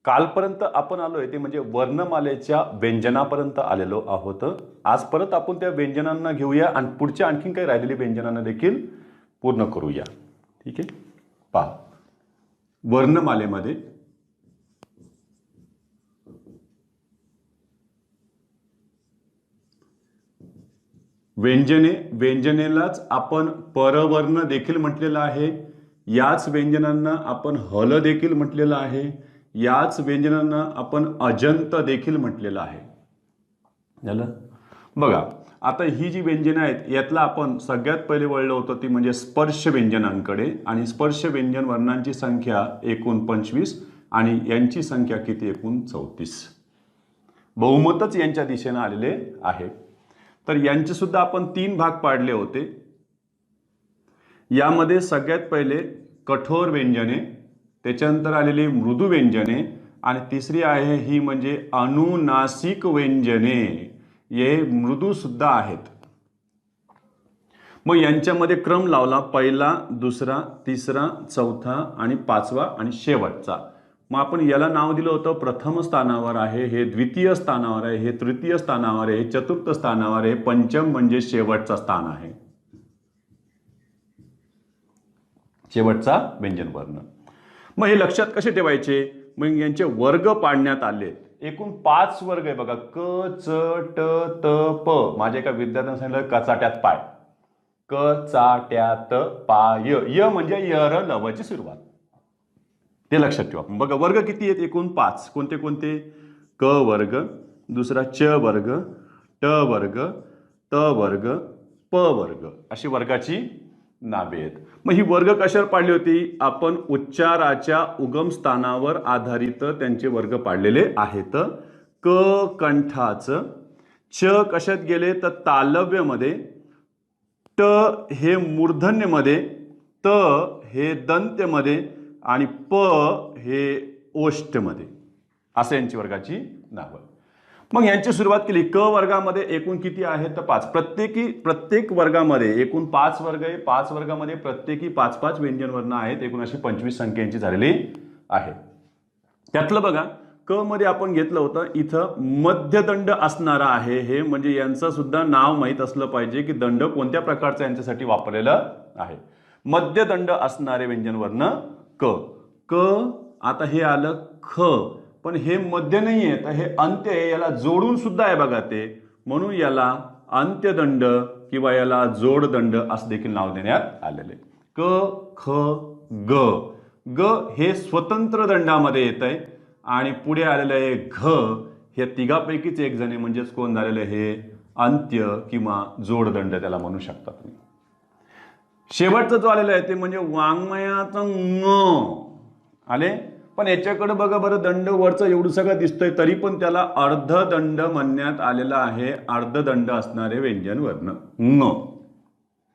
कालपर्यंत आपण आलोय ते म्हणजे वर्णमालेच्या व्यंजनापर्यंत आलेलो आहोत. आज परत आपण त्या व्यंजनांना घेऊया आणि पुढच्या आणखीन काही राहिलेली व्यंजनांना देखील पूर्ण करूया. ठीक आहे, पहा वर्णमालेमध्ये व्यंजनेलाच आपण परवर्ण देखील म्हटलेलं आहे. याच व्यंजनांना आपण हल देखील म्हटलेलं आहे. याच व्यंजनांना आपण अजंत देखील म्हटलेलं आहे. झालं बघा. आता ही जी व्यंजनं आहेत यातला आपण सगळ्यात पहिले वळलं होतं ती म्हणजे स्पर्श व्यंजनांकडे. आणि स्पर्श व्यंजन वर्णांची संख्या एकूण 25 आणि यांची संख्या किती एकूण 34. बहुमतच यांच्या दिशेनं आलेले आहे. तर यांचे सुद्धा आपण 3 भाग पाडले होते. यामध्ये सगळ्यात पहिले कठोर व्यंजने, त्याच्यानंतर आलेली मृदू व्यंजने आणि तिसरी आहे ही म्हणजे अनुनासिक व्यंजने. हे मृदू सुद्धा आहेत. मग यांच्यामध्ये क्रम लावला, पहिला, दुसरा, तिसरा, चौथा आणि पाचवा आणि शेवटचा. मग आपण याला नाव दिलं होतं प्रथम स्थानावर आहे, हे द्वितीय स्थानावर आहे, हे तृतीय स्थानावर आहे, हे चतुर्थ स्थानावर आहे, पंचम म्हणजे शेवटचा स्थान आहे, शेवटचा व्यंजन वर्ण. मग हे लक्षात कसे ठेवायचे? मग यांचे वर्ग पाडण्यात आले. एकूण 5 वर्ग आहे बघा. क, च, ट, त, प. माझ्या एका विद्यार्थ्याने सांगितलं कचाट्यात पाय. क, चा, ट्या, त, पाय. य म्हणजे यर लवची सुरुवात. ते लक्षात ठेवा. बघा वर्ग किती आहेत? एकूण 5. कोणते कोणते? क वर्ग, दुसरा च वर्ग, ट वर्ग, त वर्ग, प वर्ग, अशी वर्गाची नावे आहेत. मग ही वर्ग कशावर पाडली होती? आपण उच्चाराच्या उगम स्थानावर आधारित त्यांचे वर्ग पाडलेले आहेत. क कंठाचं, च कशात गेले तर तालव्यमध्ये, ट हे मूर्धन्यमध्ये, त हे दंत्यमध्ये आणि प हे ओष्ठमध्ये, असं यांची वर्गाची नावं. मग यांची सुरुवात केली. क वर्गामध्ये एकूण किती आहेत तर 5. प्रत्येक वर्गामध्ये एकूण 5 वर्ग आहे. 5 वर्गामध्ये प्रत्येकी 5-5 व्यंजन वर्ण आहेत. एकूण अशी 25 संख्या यांची झालेली आहे. त्यातलं बघा क मध्ये आपण घेतलं होतं इथं मध्यदंड असणारा आहे. हे म्हणजे यांचं सुद्धा नाव माहीत असलं पाहिजे की दंड कोणत्या प्रकारचा यांच्यासाठी वापरलेलं आहे. मध्यदंड असणारे व्यंजन वर्ण क. क आता हे आलं ख, पण हे मध्य नाही आहे तर हे अंत्य आहे. याला जोडून सुद्धा आहे बघा ते, म्हणून याला अंत्यदंड किंवा याला जोडदंड असं देखील नाव देण्यात आलेले. क, ख, ग. ग हे स्वतंत्र दंडामध्ये येत आहे आणि पुढे आलेलं आहे घ. हे तिघापैकीच एक जण आहे, म्हणजेच कोण झालेलं हे अंत्य किंवा जोडदंड त्याला म्हणू शकता तुम्ही. शेवटचं जो आलेलं आहे ते म्हणजे वाङ्मयाचं ङ आले. पण याच्याकडे बघा बरं, दंड वरचं एवढं सगळं दिसतंय तरी पण त्याला अर्धदंड म्हणण्यात आलेला आहे. अर्धदंड असणारे व्यंजन वर्ण ङ.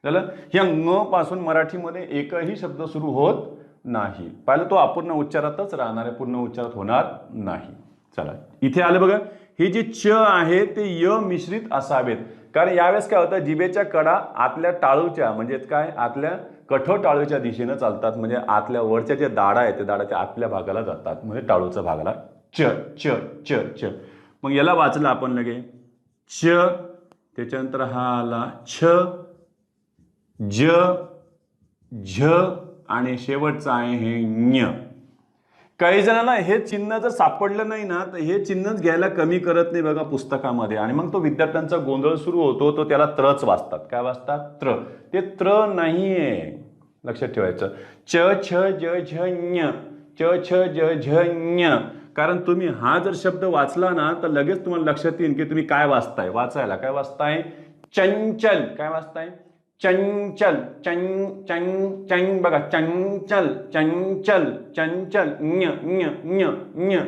चला, ह्या ङ पासून मराठीमध्ये एकही शब्द सुरू होत नाही. पाहिलं तो अपूर्ण उच्चारातच राहणार आहे, पूर्ण उच्चारात होणार नाही. चला इथे आलं बघा, हे जे च आहे ते य मिश्रित असावेत. कारण यावेळेस काय होतं, जिभेच्या कडा आतल्या टाळूच्या म्हणजे काय आतल्या कठोर टाळूच्या दिशेनं चालतात. म्हणजे आतल्या वरच्या जे दाढा आहे ते दाढाच्या आतल्या भागाला जातात, म्हणजे टाळूच्या भागाला. च च च च. मग याला वाचलं आपण लगे च, त्याच्यानंतर हा आला छ, ज, झ आणि शेवटचं आहे हे ञ. काही जणांना हे चिन्ह जर सापडलं नाही ना तर हे चिन्हच घ्यायला कमी करत नाही बघा पुस्तकामध्ये, आणि मग तो विद्यार्थ्यांचा गोंधळ सुरू होतो. तो त्याला त्रच वाचतात. काय वाचतात? त्र. ते त्र नाहीये, लक्षात ठेवायचं. च छ ज झ ञ, च छ ज झ ञ. कारण तुम्ही हा जर शब्द वाचला ना तर लगेच तुम्हाला लक्षात येईल की तुम्ही काय वाचताय. वाचायला काय वाचताय? चंचल. काय वाचताय? चंचल. चंग बघा, चंचल चंचल चंचल ञ ञ ञ ञ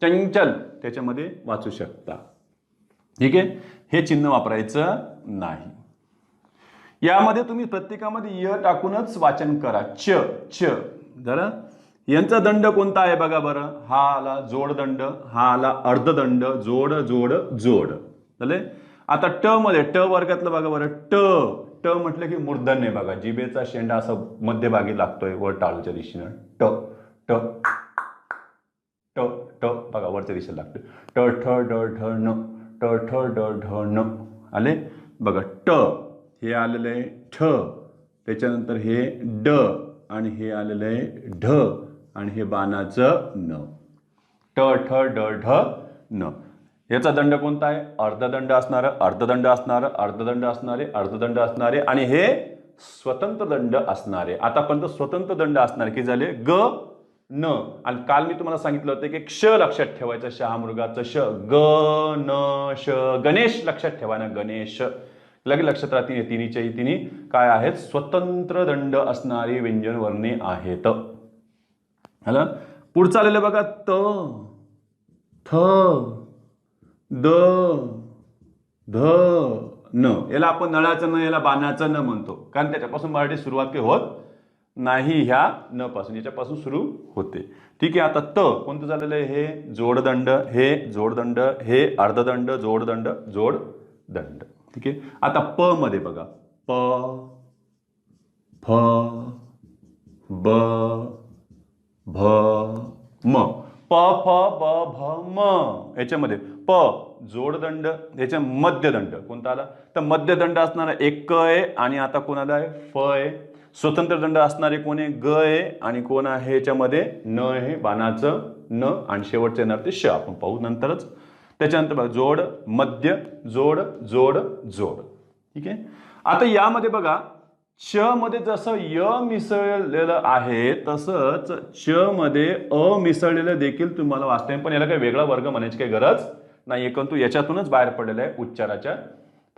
चंचल त्याच्यामध्ये वाचू शकता. ठीक आहे, हे चिन्ह वापरायचं नाही. यामध्ये तुम्ही प्रत्येकामध्ये य टाकूनच वाचन करा. च च. जरा यांचा दंड कोणता आहे बघा बरं. हा आला जोडदंड, हा आला अर्धदंड, जोड जोड जोड. झाले. आता ट मध्ये, ट वर्गातलं बघा बरं. ट ट म्हटलं की मूर्धन्य बघा, जिभेचा शेंडा असं मध्यभागी लागतोय वर टाळूच्या दिशेनं. ट ट. ट ट बघा वरच्या दिशेला लागतं. ट ठ ड ढ न ट ठ ड ढ न आले बघा. ट हे आलेलं आहे ठ, त्याच्यानंतर हे ड आणि हे आलेलं आहे ढ आणि हे बाणाचं न. ट ठ ड ढ न. याचा दंड कोणता आहे? अर्धदंड असणारं, अर्धदंड असणारं, अर्धदंड असणारे, अर्धदंड असणारे आणि हे स्वतंत्र दंड असणारे. आतापर्यंत स्वतंत्र दंड असणारे की झाले ग न. आणि काल मी तुम्हाला सांगितलं होतं की क्ष लक्षात ठेवायचं, शहामृगाचं श, ग न श. गणेश लक्षात ठेवा ना, गणेश. लगे लक्षात राहतील तिन्हीच्याही तिन्ही काय आहेत? स्वतंत्र दंड असणारी व्यंजन वर्णे आहेत. हॅलो, पुढचं आलेलं बघा त थ द ध न. याला आपण नळाचं न, याला बाणाचं न म्हणतो, कारण त्याच्यापासून मराठी सुरुवात काही होत नाही. ह्या न पासून याच्यापासून सुरू होते. ठीक आहे. आता त कोणतं झालेलं आहे? हे जोडदंड, हे जोडदंड, हे अर्धदंड, जोडदंड, जोडदंड. ठीक आहे. आता प मध्ये बघा प फ ब भ म. प फ ब भ म. याच्यामध्ये प जोडदंड, याच्या मध्यदंड कोणता आला? तर मध्यदंड असणारा एक क आहे आणि आता कोणाला आहे? फ आहे. स्वतंत्र दंड असणारे कोण आहे? ग आहे आणि कोण आहे याच्यामध्ये? न आहे, बाणाचं न आणि शेवटचे येणार ते श. आपण पाहू नंतरच. त्याच्यानंतर बघा जोड, मध्य, जोड, जोड, जोड. ठीक आहे. आता यामध्ये बघा च मध्ये जसं य मिसळलेलं आहे तसंच च मध्ये अ मिसळलेलं देखील तुम्हाला वाचता येईल, पण याला काही वेगळा वर्ग म्हणायची काही गरज नाही, परंतु याच्यातूनच बाहेर पडलेला आहे उच्चाराच्या.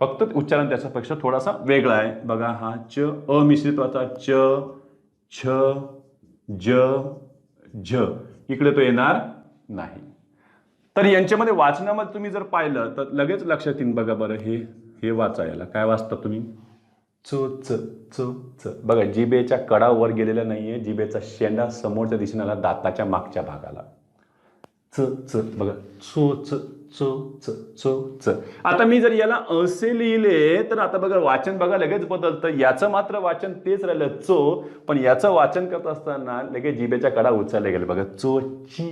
फक्त उच्चारण त्याच्यापेक्षा थोडासा वेगळा आहे. बघा हा च अमिश्रितवाचा च, छ, ज, झ, इकडे तो येणार नाही. तर यांच्यामध्ये वाचनामध्ये तुम्ही जर पाहिलं तर लगेच लक्षात येईल. बघा बरं, हे वाचायला काय वाचता तुम्ही? चो च चो च. बघा जिभेच्या कडा वर गेलेला नाहीये, जिभेचा शेंडा समोरच्या दिशेने आला, दाताच्या मागच्या भागाला. च च बघा चो च चो च चो च. आता मी जर याला असे लिहिले तर आता बघा वाचन बघा लगेच बदलतं. याचं मात्र वाचन तेच राहिलं चो, पण याचं वाचन करत असताना लगेच जिभेच्या कडा उचलल्या गेल्या. बघा चो ची.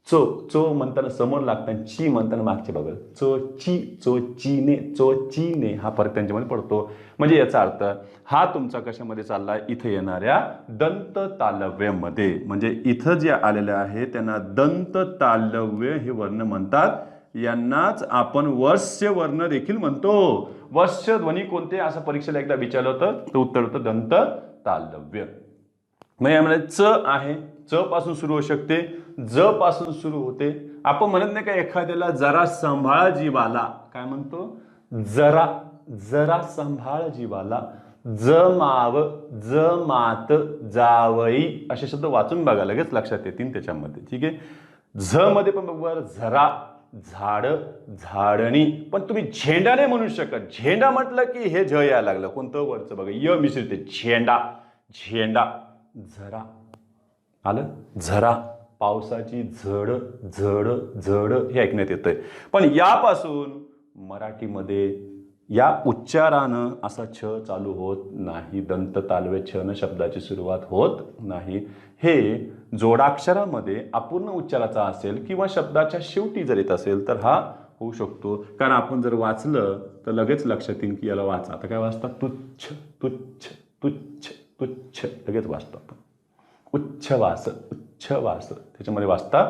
चो चो म्हणताना समोर लागताना, ची म्हणताना मागचे बघा. चो ची, चो चीने, चो चीने, हा फरक त्यांच्यामध्ये पडतो. म्हणजे याचा अर्थ हा तुमचा कशामध्ये चाललाय? इथे येणाऱ्या दंत तालव्यामध्ये. म्हणजे इथं जे आलेले आहे त्यांना दंत तालव्य हे वर्ण म्हणतात. यांनाच आपण वर्ष्य वर्ण देखील म्हणतो. वर्ष्य ध्वनी कोणते असं परीक्षेला एकदा विचारलं होतं, तर उत्तर होतं दंत तालव्य. मग यामध्ये च आहे, च पासून सुरू होऊ शकते, ज पासून सुरू होते. आपण म्हणत नाही का एखाद्याला जरा सांभाळ जीवाला, काय म्हणतो? जरा, जरा सांभाळ जीवाला. जमाव, जमात, जावई असे शब्द वाचून बघा, लगेच लक्षात येतील त्याच्यामध्ये. ठीक आहे. झ मध्ये पण बघा जरा, झाड, झाडणी. पण तुम्ही झेंडा नाही म्हणू शकत. झेंडा म्हटलं की हे झ यायला लागलं. कोणतं वरचं बघा य मिसळते. झेंडा, झेंडा. झरा आलं, झरा. पावसाची झड, झड, झड हे ऐकण्यात येतंय. पण यापासून मराठीमध्ये या उच्चारानं असा छ चालू होत नाही. दंत तालव्य छ न शब्दाची सुरुवात होत नाही. हे जोडाक्षरामध्ये अपूर्ण उच्चाराचा असेल किंवा शब्दाच्या शेवटी जर येत असेल तर हा होऊ शकतो. कारण आपण जर वाचलं तर लगेच लक्षात येईल की याला वाचा. आता काय वाचता? तुच्छ, तुच्छ, तुच्छ, तुच्छ. लगेच वाचतो आपण. उच्छवास, उच्छवास त्याच्यामध्ये वाचता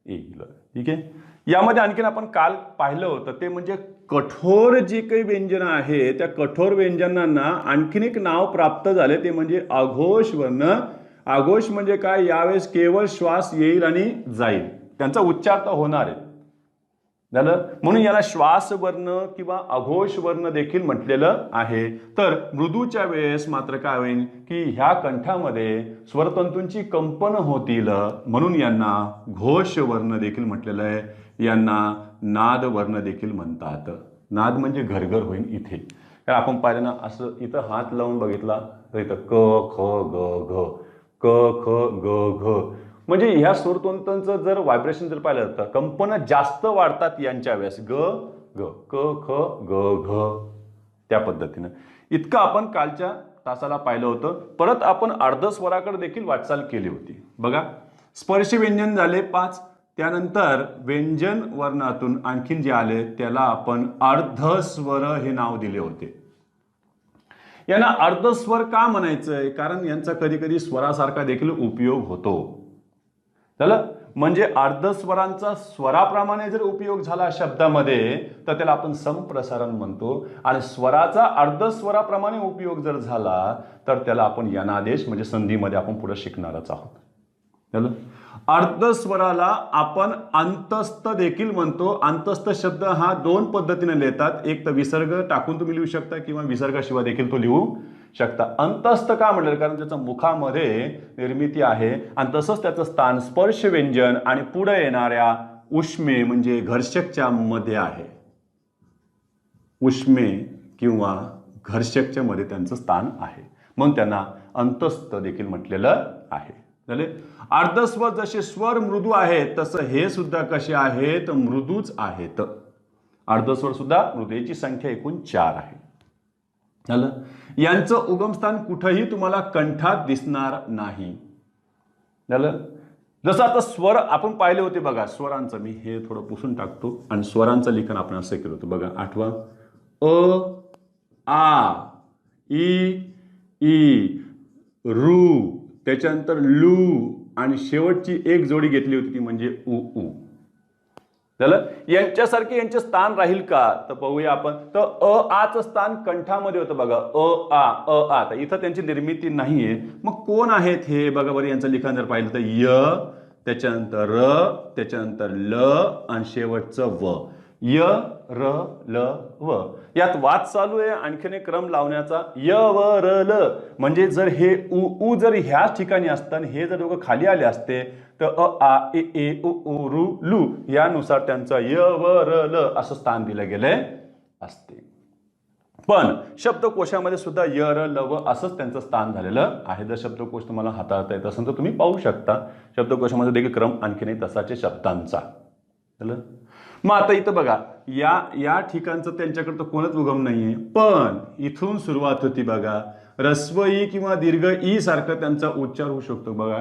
येईल. ठीक आहे. यामध्ये आणखीन आपण काल पाहिलं होतं ते म्हणजे कठोर जे काही व्यंजन आहे त्या कठोर व्यंजनांना आणखीन एक नाव प्राप्त झाले, ते म्हणजे आघोष वर्ण. आघोष म्हणजे काय? यावेळेस केवळ श्वास येईल आणि जाईल, त्यांचा उच्चार तर होणार आहे झालं, म्हणून याला श्वास वर्ण किंवा आघोष वर्ण देखील म्हटलेलं आहे. तर मृदूच्या वेळेस मात्र काय होईल की ह्या कंठामध्ये स्वरतंतूंची कंपन होतील, म्हणून यांना घोष वर्ण देखील म्हटलेलं आहे. यांना नाद वर्ण देखील म्हणतात. नाद म्हणजे घरघर होईल इथे. तर आपण पाहिलं ना, असं इथं हात लावून बघितला तर इथं क ख ग घ, क ख ग घ, म्हणजे ह्या स्वरतंतूंचं जर व्हायब्रेशन जर पाहिलं तर कंपन जास्त वाढतात यांच्या वेळेस. ग ग, क ख ग घ, त्या पद्धतीनं. इतकं आपण कालच्या तासाला पाहिलं होतं. परत आपण अर्धस्वराकडे देखील वाटचाल केली होती. बघा स्पर्श व्यंजन झाले 5, त्यानंतर व्यंजन वर्णातून आणखीन जे आले त्याला आपण अर्धस्वर हे नाव दिले होते. यांना अर्धस्वर का म्हणायचंय? कारण यांचा कधी कधी स्वरासारखा देखील उपयोग होतो. झालं म्हणजे अर्धस्वरांचा स्वराप्रमाणे जर उपयोग झाला शब्दामध्ये तर त्याला आपण संप्रसारण म्हणतो, आणि स्वराचा अर्धस्वराप्रमाणे उपयोग जर झाला तर त्याला आपण यनादेश म्हणजे संधीमध्ये आपण पुढे शिकणारच आहोत. झालं. अर्धस्वराला आपण अंतस्थ देखील म्हणतो. अंतस्थ शब्द हा दोन पद्धतीने लिहितात, एक तर विसर्ग टाकून तुम्ही लिहू शकता किंवा विसर्गाशिवाय देखील तो लिहू शकता. अंतस्थ का म्हटलं? कारण त्याच्या मुखामध्ये निर्मिती आहे आणि तसंच त्याचं स्थान स्पर्श व्यंजन आणि पुढे येणाऱ्या उष्मे म्हणजे घर्षकच्या मध्ये आहे. उष्मे किंवा घर्षकच्या मध्ये त्यांचं स्थान आहे, म्हणून त्यांना अंतस्थ देखील म्हटलेलं आहे. झाले. अर्धस्वर जसे स्वर मृदू आहेत तसं हे सुद्धा कसे आहेत? मृदूच आहेत. अर्धस्वर सुद्धा मृदू, याची संख्या एकूण 4 आहे. झालं. यांचं उगमस्थान कुठेही तुम्हाला कंठात दिसणार नाही. झालं. जसं आता स्वर आपण पाहिले होते बघा, स्वरांचं मी हे थोडं पुसून टाकतो आणि स्वरांचं लिखाण आपण असं केलं होतं बघा, आठवा. अ आ ई ई रू, त्याच्यानंतर लू आणि शेवटची एक जोडी घेतली होती ती म्हणजे उ उ. झालं. यांच्यासारखे यांचे स्थान राहील का तर पाहूया आपण. तर अ आचं स्थान कंठामध्ये होतं बघा, अ आ. इथं त्यांची निर्मिती नाहीये. मग कोण आहेत हे बघा बरं. यांचं लिखाण जर पाहिलं तर य, त्याच्यानंतर र, त्याच्यानंतर ल आणि शेवटचं व. य र ल व. यात वाद चालू आहे आणखीन एक क्रम लावण्याचा. य व र ल म्हणजे जर हे उ उ जर ह्याच ठिकाणी असतं हे जर दोघं खाली आले असते तर अ आ ए ए उ उ रू लू यानुसार त्यांचं य व र ल असं स्थान दिलं गेले असते. पण शब्दकोशामध्ये सुद्धा य र ल व असंच त्यांचं स्थान झालेलं आहे. जर शब्दकोश तुम्हाला हाताळता येत असेल तर तुम्ही पाहू शकता. शब्दकोशामध्ये देखील क्रम आणखीनही तसाचे शब्दांचा. मग आता इथं बघा या ठिकाणचं त्यांच्याकडे तर कोणच उगम नाहीये, पण इथून सुरुवात होती बघा. ऱ्स्व ई किंवा दीर्घ ई सारखं त्यांचा उच्चार होऊ शकतो बघा.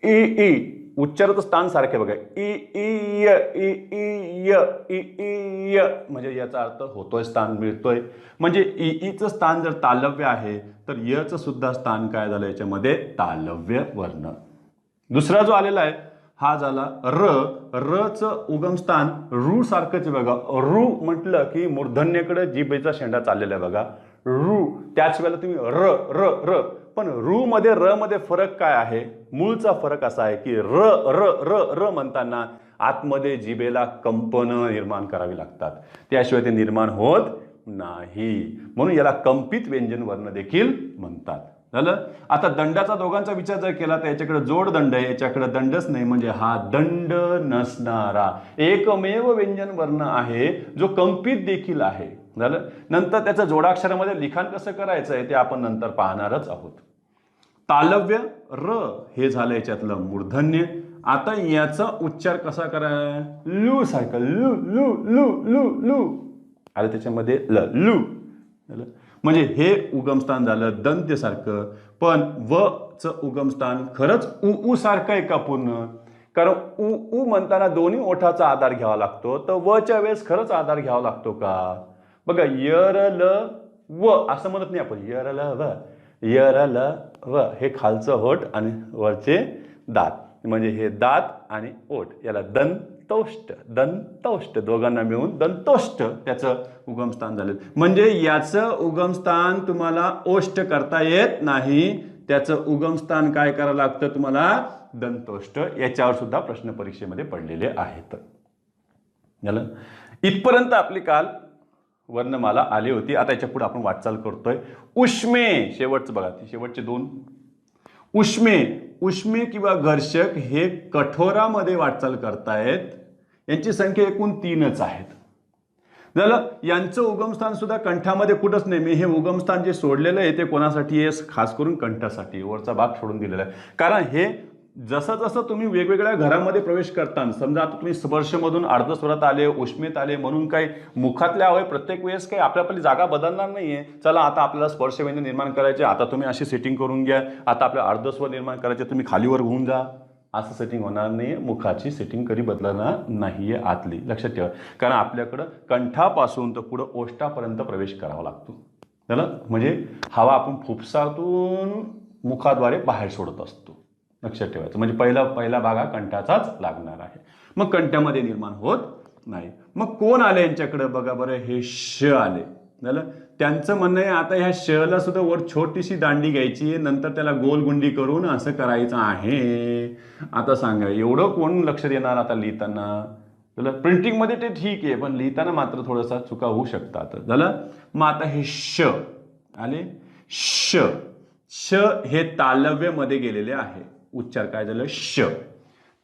ई ई उच्चाराचं स्थान सारखे बघा. ई ई य ई ई य ई ई य म्हणजे याचा अर्थ होतोय, स्थान मिळतोय. म्हणजे ई ईचं स्थान जर तालव्य आहे तर यचं सुद्धा स्थान काय झालं याच्यामध्ये? तालव्य वर्ण. दुसरा जो आलेला आहे हा झाला र. रचं उगमस्थान रू सारखंच बघा. रू म्हटलं की मूर्धन्यकडे जिभेचा शेंडा चाललेला आहे बघा, रू. त्याच वेळेला तुम्ही र र र, पण रू मध्ये र मध्ये फरक काय आहे? मूळचा फरक असा आहे की र र र र म्हणताना आतमध्ये जिभेला कंपन निर्माण करावी लागतात, त्याशिवाय ते निर्माण होत नाही. म्हणून याला कंपित व्यंजन वर्ण देखील म्हणतात. झालं. आता दंडाचा दोघांचा विचार जर केला तर याच्याकडे जोड दंड आहे, याच्याकडे दंडच नाही, म्हणजे हा दंड नसणारा एकमेव व्यंजन वर्ण आहे जो कंपित देखील आहे. झालं. नंतर त्याचं जोडाक्षरामध्ये लिखाण कसं करायचं आहे ते आपण नंतर पाहणारच आहोत. तालव्य र हे झालं याच्यातलं मूर्धन्य. आता याचा उच्चार कसा कराय? लू सारखं. लू लू लू लू लू आलं त्याच्यामध्ये ल लू. म्हणजे हे उगमस्थान झालं दंत्यसारखं. पण व च उगमस्थान खरंच उ उ सारखं आहे का पूर्ण? कारण उ उ म्हणताना दोन्ही ओठाचा आधार घ्यावा लागतो, तर वच्या वेळेस खरंच आधार घ्यावा लागतो का? बघा यर ल व असं म्हणत नाही आपण. यर ल व, यर ल व हे खालचं ओठ आणि वरचे दात, म्हणजे हे दात आणि ओठ याला दंतोष्ट. दंतोष्ट दोघांना मिळून दंतोष्ट त्याचं उगमस्थान झालं. म्हणजे याचं उगमस्थान तुम्हाला ओष्ट करता येत नाही, त्याचं उगमस्थान काय करावं लागतं तुम्हाला? दंतोष्ट. याच्यावर सुद्धा प्रश्न परीक्षेमध्ये पडलेले आहेत. झालं. इथपर्यंत आपली काल वर्णमाला आली होती. आता याच्या पुढे आपण वाटचाल करतोय. उष्मे शेवटचं बघा, शेवटचे दोन उष्मे. उष्मे किंवा घर्षक हे कठोरामध्ये वाटचाल करतायत. यांची संख्या एकूण 3च आहेत. झालं. यांचं उगमस्थान सुद्धा कंठामध्ये कुठंच नाही. मी हे उगमस्थान जे सोडलेलं आहे ते कोणासाठी आहे? खास करून कंठासाठी. वरचा भाग सोडून दिलेला आहे. कारण हे जसं जसं तुम्ही वेगवेगळ्या घरामध्ये प्रवेश करता, समजा आता तुम्ही स्पर्शमधून अर्धस्वरात आले, उष्मेत आले म्हणून काही मुखातल्या अवयव प्रत्येक वेळेस काही आपली जागा बदलणार नाहीये. चला आता आपल्याला स्पर्शव्यंजन निर्माण करायचे, आता तुम्ही अशी सेटिंग करून घ्या. आता आपल्याला अर्धस्वर निर्माण करायचे, तुम्ही खालीवर होऊन जा. असं सेटिंग होणार नाही. मुखाची सेटिंग कधी बदलणार नाहीये आतली, लक्षात ठेवा. कारण आपल्याकडं कंठापासून तर पुढं ओष्ठापर्यंत प्रवेश करावा लागतो. त्याला म्हणजे हवा आपण फुफ्सातून मुखाद्वारे बाहेर सोडत असतो, लक्षात ठेवायचं. म्हणजे पहिला भाग हा कंठाचाच लागणार आहे. मग कंठामध्ये निर्माण होत नाही. मग कोण आले यांच्याकडे बघा बरं, हे श आले. झालं. त्यांचं म्हणणं आहे आता ह्या शला सुद्धा वर छोटीशी दांडी घ्यायची, नंतर त्याला गोलगुंडी करून असं करायचं आहे. आता सांगा एवढं कोण लक्ष देणार आता लिहिताना? झालं. प्रिंटिंगमध्ये ते ठीक आहे, पण लिहिताना मात्र थोडासा चुका होऊ शकतात. झालं. मग आता हे श आले. श श हे तालव्यमध्ये गेलेले आहे. उच्चार काय झालं? श.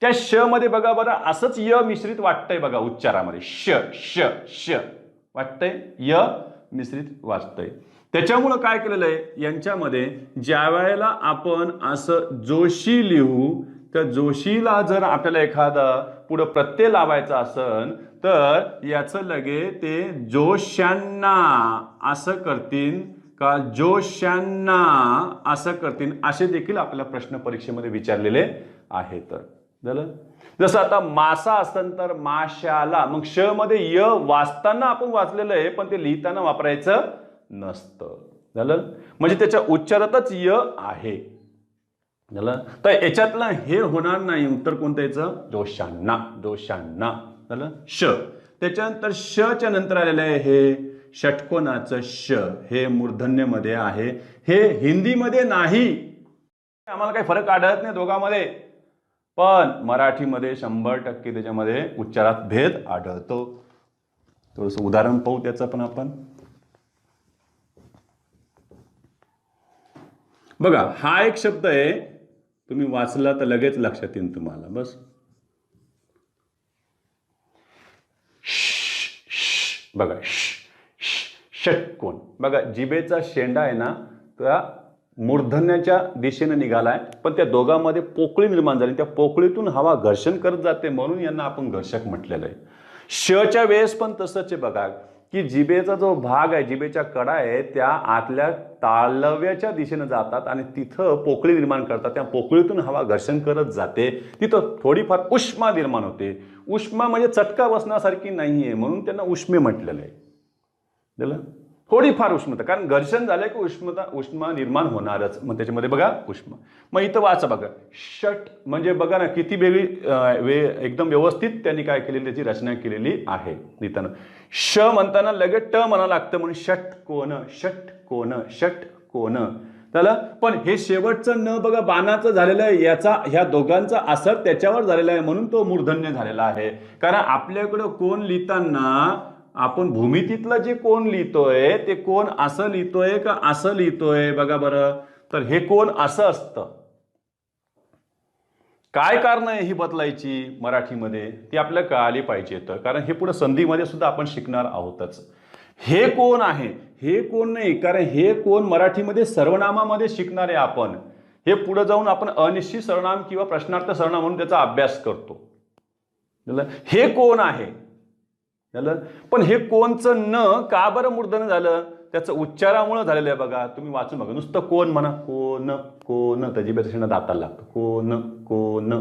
त्या श मध्ये बघा बरं असंच य मिश्रित वाटतंय बघा उच्चारामध्ये. श श श वाटतंय, य मिश्रित वाचतंय. त्याच्यामुळं काय केलेलं आहे यांच्यामध्ये, ज्या वेळेला आपण असं जोशी लिहू, तर जोशीला जर आपल्याला एखादा पुढं प्रत्यय लावायचा असेल तर याचं लगे ते जोशांना असं करतील का जोशांना असं करतील, असे देखील आपल्याला प्रश्न परीक्षेमध्ये विचारलेले आहेत. झालं. जसं आता मासा असेल तर माशाला, मग श मध्ये य वाचताना आपण वाचलेलं आहे, पण ते लिहिताना वापरायचं नसतं. झालं. म्हणजे त्याच्या उच्चारातच य आहे. झालं. तर याच्यातलं हे होणार नाही. उत्तर कोणतं याचं? जोशांना, जोशांना. झालं. श. त्याच्यानंतर शच्या नंतर आलेलं आहे हे षटकोनाचं श, हे मूर्धन्यमध्ये आहे. हे हिंदीमध्ये नाही, आम्हाला काही फरक आढळत नाही दोघांमध्ये, पण मराठीमध्ये 100% त्याच्यामध्ये उच्चारात भेद आढळतो. थोडंसं उदाहरण पाहू त्याचं पण आपण. बघा हा एक शब्द आहे, तुम्ही वाचला तर लगेच लक्षात येईल तुम्हाला. बस बघा षटकोन. बघा जिभेचा शेंडा आहे ना, त्या मूर्धन्याच्या दिशेने निघालाय, पण त्या दोघांमध्ये पोकळी निर्माण झाली. त्या पोकळीतून हवा घर्षण करत जाते, म्हणून यांना आपण घर्षक म्हटलेलं आहे. शच्या वेळेस पण तसंच आहे बघा, की जिभेचा जो भाग आहे, जिभेच्या कडा आहे, त्या आतल्या तालव्याच्या दिशेने जातात आणि तिथं पोकळी निर्माण करतात. त्या पोकळीतून हवा घर्षण करत जाते, तिथं थोडीफार उष्मा निर्माण होते. उष्मा म्हणजे चटका बसण्यासारखी नाहीये, म्हणून त्यांना उष्मे म्हटलेलं आहे. झालं. थोडीफार उष्णता, कारण घर्षण झालं की उष्मा निर्माण होणारच. मग त्याच्यामध्ये बघा उष्मा. मग इथं वाचा बघा षट, म्हणजे बघा ना किती वेगळी एकदम व्यवस्थित त्यांनी काय केलेली त्याची रचना केलेली आहे लिहिताना. श म्हणताना लगेच ट म्हणावं लागतं, म्हणून षटकोन, षटकोन, षटकोन. त्याला पण हे शेवटचं न बघा बाणाचं झालेलं आहे, याचा ह्या दोघांचा असर त्याच्यावर झालेला आहे, म्हणून तो मूर्धन्य झालेला आहे. कारण आपल्याकडं कोण लिहिताना आपण भूमितीतलं जे कोण लिहितोय ते कोण असं लिहितोय का असं लिहितोय बघा बरं. तर हे कोण असं असतं. काय कारण आहे ही बदलायची मराठीमध्ये ती आपल्याला कळाली पाहिजे. तर कारण हे पुढे संधीमध्ये सुद्धा आपण शिकणार आहोतच. हे कोण आहे, हे कोण नाही, कारण हे कोण मराठीमध्ये सर्वनामामध्ये शिकणार आहे आपण. हे पुढे जाऊन आपण अनिश्चित सर्वनाम किंवा प्रश्नार्थ सर्वनाम म्हणून त्याचा अभ्यास करतो. हे कोण आहे. पण हे कोणचं न का बरं मूर्धन्य झालं, त्याचं उच्चारामुळे झालेलं आहे बघा. तुम्ही वाचून बघा, नुसतं कोण म्हणा, कोण कोण, तर जिभेच्या शेंडा दाताला लागतं. कोण कोण,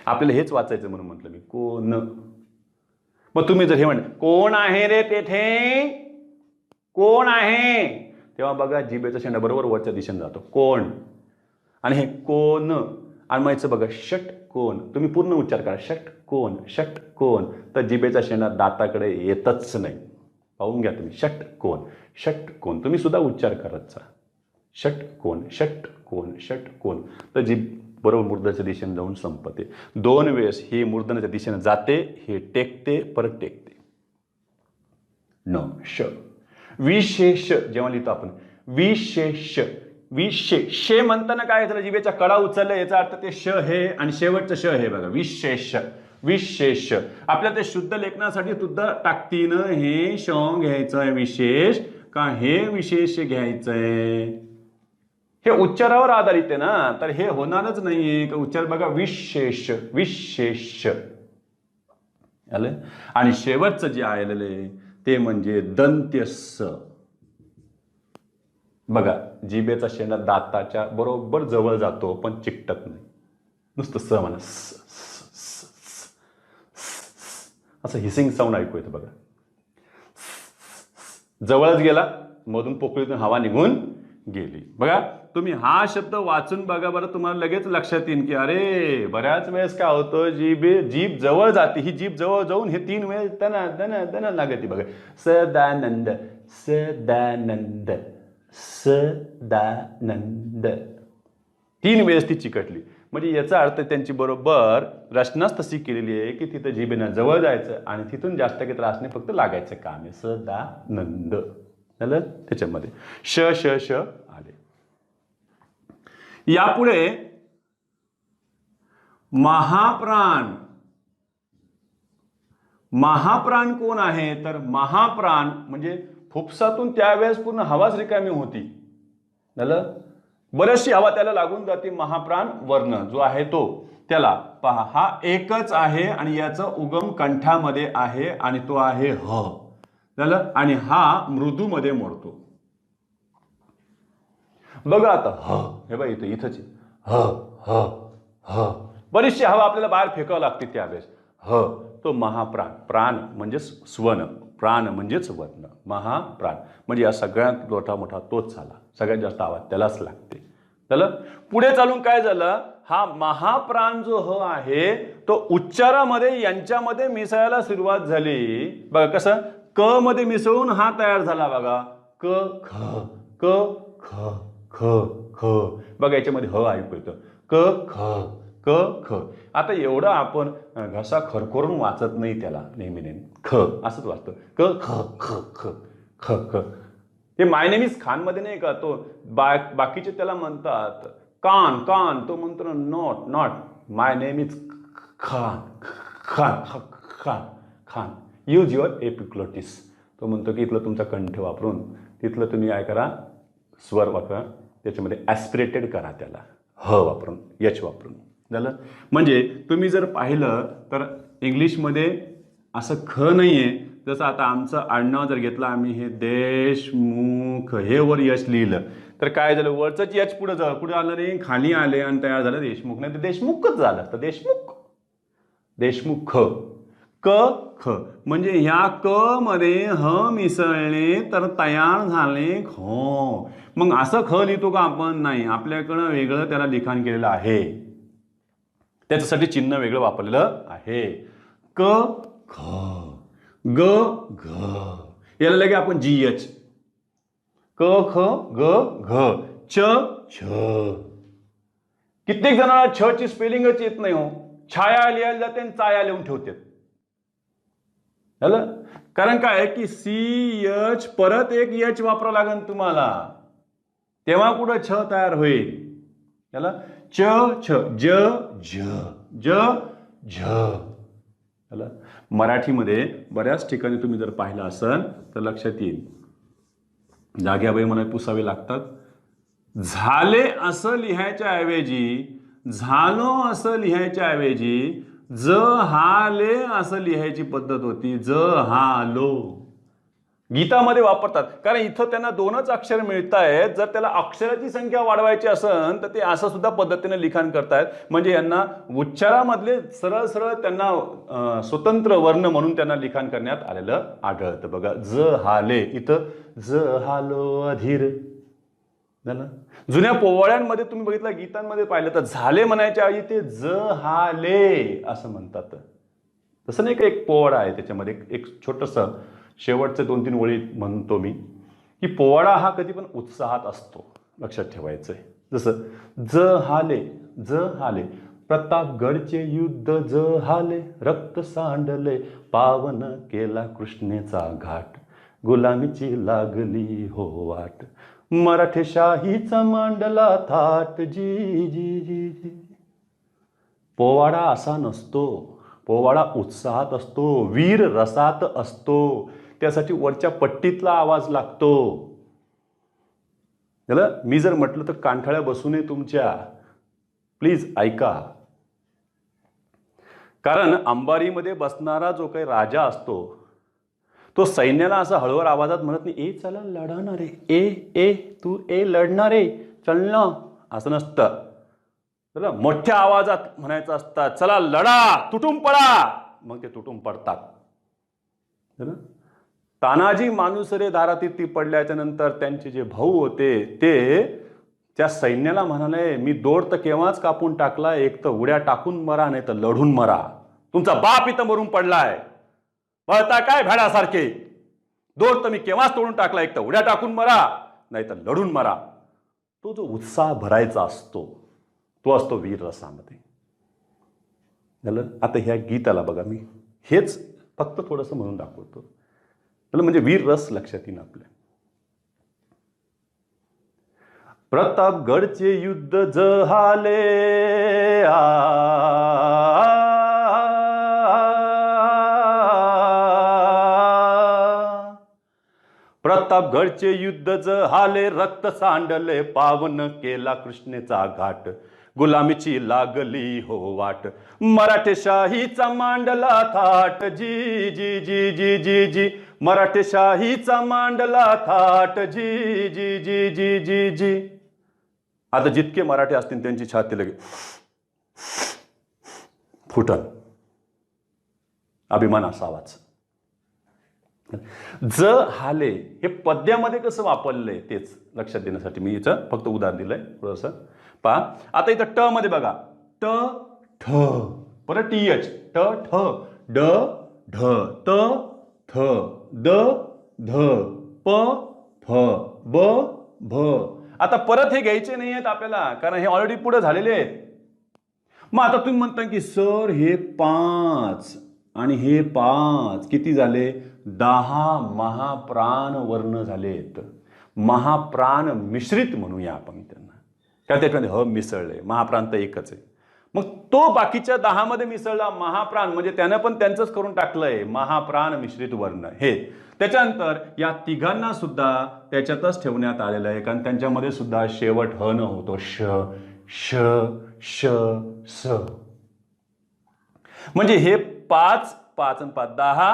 आपल्याला हेच वाचायचं म्हणून म्हटलं मी, कोण. मग तुम्ही जर हे म्हणले कोण आहे रे तेथे, कोण आहे, तेव्हा बघा जिभेचा शेंडा बरोबर वरच्या दिशेने जातो, कोण. आणि हे कोण आणि म्हणायचं बघा षटकोन. तुम्ही पूर्ण उच्चार करा, षटकोन, षटकोन, तर जिभेचा शेंडा दाताकडे येतच नाही. पाहून घ्या तुम्ही, षटकोन, षटकोन. तुम्ही सुद्धा उच्चार करत जा, षटकोन, षटकोन, षटकोन. तर जीभ बरोबर मूर्धन्याच्या दिशेने जाऊन संपते. 2 वेळेस ही मूर्धन्याच्या दिशेने जाते, हे टेकते, परत टेकते. न श. विशेष जेव्हा लिहितो आपण, विशेष, विशेष म्हणताना काय झालं, जिभेच्या कडा उचलल्या, याचा अर्थ ते श हे आणि शेवटचं श हे बघा, विशेष, विशेष. आपल्याला ते शुद्ध लेखनासाठी सुद्धा टाकतीनं हे श घ्यायचंय विशेष का हे विशेष घ्यायचंय. हे उच्चारावर आधारित आहे ना, तर हे होणारच नाहीये का उच्चार बघा, विशेष, विशेष आलं. आणि शेवटचं जे आलेलं आहे ते म्हणजे दंत्य स. बघा जिभेचा शेंडा दाताच्या बरोबर जवळ जातो पण चिकटत नाही. नुसतं स म्हणा, असं हिसिंग साऊंड ऐकू येतं बघा. जवळच गेला, मधून पोकळीतून हवा निघून गेली. बघा तुम्ही हा शब्द वाचून बघा बरं, तुम्हाला लगेच लक्षात येईल की अरे बऱ्याच वेळेस काय होतं, जीभ जवळ जाते, ही जीभ जवळ जाऊन हे 3 वेळेस दना दना दना लागते बघा. सदानंद सदानंद सदानंद 3 वेळेस ती चिकटली. म्हणजे याचा अर्थ त्यांची बरोबर रचनाच तशी केलेली आहे की तिथं जिभेनं जवळ जायचं आणि तिथून जास्त काही त्रास नाही, फक्त लागायचं काम आहे. सदानंद झालं. त्याच्यामध्ये श श श आले. यापुढे महाप्राण. महाप्राण कोण आहे, तर महाप्राण म्हणजे फुफ्सातून त्यावेळेस पूर्ण हवाच रिकामी होती. झालं. बरीचशी हवा त्याला लागून जाते. महाप्राण वर्ण जो आहे तो, त्याला पहा हा एकच आहे आणि याचा उगम कंठामध्ये आहे आणि तो आहे ह. झालं. आणि हा मृदूमध्ये मोडतो. बघा आता ह, हे बघा इथं इथंच ह ह ह. बरीचशी हवा आपल्याला बाहेर फेकावं लागते त्यावेळेस. ह तो महाप्राण. प्राण म्हणजे स्वन, प्राण म्हणजेच वर्ण. महाप्राण म्हणजे या सगळ्यात मोठा तोच झाला. सगळ्यात जास्त आवाज त्यालाच लागते. झालं. पुढे चालून काय झालं, हा महाप्राण जो ह आहे तो उच्चारामध्ये यांच्यामध्ये मिसळायला सुरुवात झाली. बघा कसं क मध्ये मिसळून हा तयार झाला. बघा क ख क ख ख ख. बघा याच्यामध्ये ह ऐकू येतं. क ख क ख. आता एवढं आपण घसा खरखरून वाचत नाही त्याला, नेहमी ख असंच वाचतं. क ख ख ख ख ख. ते माय नेम इज खान मध्ये नाही का, तो बाकीचे त्याला म्हणतात कान कान, तो म्हणतो not not, my name is Khan Khan Khan Khan. Use your epiglottis. तो म्हणतो की इथलं तुमचा कंठ वापरून तिथलं तुम्ही काय करा, स्वर वापरा, त्याच्यामध्ये ॲस्पिरेटेड करा त्याला, ह वापरून, यच वापरून. झालं. म्हणजे तुम्ही जर पाहिलं तर इंग्लिशमध्ये असं ख नाही आहे. जसं आता आमचं आडनाव जर घेतलं आम्ही, हे देशमुख, हे वर यश लिहिलं तर काय झालं, वरचंच यच पुढे कुठे आलं नाही, खाली आले आणि तयार झालं देशमुख. नाही तर देशमुखच झालं असतं. देशमुख देशमुख. क ख म्हणजे ह्या क मध्ये ह मिसळले तर तयार झाले ख. मग असं ख लिहितो का आपण? नाही, आपल्याकडं वेगळं त्याला लिखाण केलेलं आहे. त्याच्यासाठी चिन्ह वेगळं वापरलेलं आहे. क ख ग घ, याला लगे आपण जी एच. क ख ग घ. च छ. कित्येक जणांना छ ची स्पेलिंगच येत नाही हो. छाया लिहायला जाते आणि चाया लिहून ठेवतात. झालं. कारण काय की सी एच परत एक एच वापरावं लागेल तुम्हाला, तेव्हा कुठं छ तयार होईल. त्याला च छ ज झ ज झ. झालं. मराठीमध्ये बऱ्याच ठिकाणी तुम्ही जर पाहिलं असेल तर लक्षात येईल, जाग्याबाई मला पुसावे लागतात. झाले असं लिहायच्या ऐवजी, झालो असं लिहायच्या ऐवजी ज हाले असं लिहायची पद्धत होती. ज हालो गीतामध्ये वापरतात. कारण इथं त्यांना 2च अक्षर मिळत आहेत. जर त्याला अक्षराची संख्या वाढवायची असेल तर ते असं सुद्धा पद्धतीने लिखाण करतायत. म्हणजे यांना उच्चारामधले सरळ सरळ त्यांना स्वतंत्र वर्ण म्हणून त्यांना लिखाण करण्यात आलेलं आढळतं. बघा ज हाले, इथं ज हालो अधीर. झालं. जुन्या पोवाड्यांमध्ये तुम्ही बघितलं, गीतांमध्ये पाहिलं तर झाले म्हणायच्या ऐवजी ते ज हाले असं म्हणतात. तसं नाही का, एक पोवाडा आहे त्याच्यामध्ये एक छोटंसं शेवटचे 2-3 ओळी म्हणतो मी, की पोवाडा हा कधी पण उत्साहात असतो, लक्षात ठेवायचंय. जसं ज हाले ज हाले, प्रतापगडचे युद्ध ज हाले, रक्त सांडले पावन केला कृष्णेचा घाट, गुलामीची लागली हो वाट, मराठेशाहीचा मांडला थाट जी जी जी जी. पोवाडा असा नसतो. पोवाडा उत्साहात असतो, वीर रसात असतो. त्यासाठी वरच्या पट्टीतला आवाज लागतो. झालं. मी जर म्हटलं तर कानठळ्या बसू नये तुमच्या, प्लीज ऐका. कारण अंबारीमध्ये बसणारा जो काही राजा असतो तो सैन्याला असं हळूवार आवाजात म्हणत नाही, ए चला लढणारे, ए ए तू ए लढणारे चल ना, असं नसतं. चला मोठ्या आवाजात म्हणायचं असतात, चला लढा, तुटून पडा, मग ते तुटून पडतात. तानाजी मालुसरे धारातीर्थी पडल्याच्या नंतर त्यांचे जे भाऊ होते ते त्या सैन्याला म्हणाले, मी दोर तर केव्हाच कापून टाकला, एक तर उड्या टाकून मरा नाही तर लढून मरा. तुमचा बाप इथं मरून पडलाय, बळता काय भेडासारखे. दोर तर मी केव्हाच तोडून टाकला, एक तर उड्या टाकून मरा नाही तर लढून मरा. तो जो उत्साह भरायचा असतो तो असतो वीर रसामध्ये. झालं. आता ह्या गीताला बघा, मी हेच फक्त थोडंसं म्हणून दाखवतो, म्हणजे वीर रस लक्षात येईन आपल्या. प्रतापगडचे युद्ध जहाले, प्रतापगडचे युद्ध जहाले, रक्त सांडले पावन केला कृष्णेचा घाट. गुलामीची लागली हो वाट, मराठेशाहीचा मांडला थाट. जी जी जी जी जी जी, मराठेशाहीचा मांडला थाट. जी जी जी जी जी जी. आता जितके मराठे असतील त्यांची छाती लगे फुटल, अभिमान असावाच. ज हाले हे पद्यामध्ये कसं वापरलंय तेच लक्षात देण्यासाठी मी इथं फक्त उदाहरण दिलंय थोडंसं. पहा आता इथं ट मध्ये बघा, ट ठ, परत टी एच, ट ठ, ड ढ, त थ, द ध, प फ, ब भ. आता परत हे घ्यायचे नाही आहेत आपल्याला, कारण हे ऑलरेडी पुढे झालेले आहेत. मग आता तुम्ही म्हणता की सर हे 5 आणि हे 5 किती झाले, 10 महाप्राण वर्ण झालेत. महाप्राण मिश्रित म्हणूया आपण त्यांना, कारण त्याच्यामध्ये ह मिसळले, महाप्राण तर एकच आहे. मग तो बाकीच्या 10 मध्ये मिसळला महाप्राण, म्हणजे त्यानं पण त्यांचंच करून टाकलंय महाप्राण मिश्रित वर्ण हे. त्याच्यानंतर या तिघांना सुद्धा त्याच्यातच ठेवण्यात आलेलं आहे, कारण त्यांच्यामध्ये सुद्धा शेवट ह न होतो, श श श स. म्हणजे हे 5 5 आणि 5 10,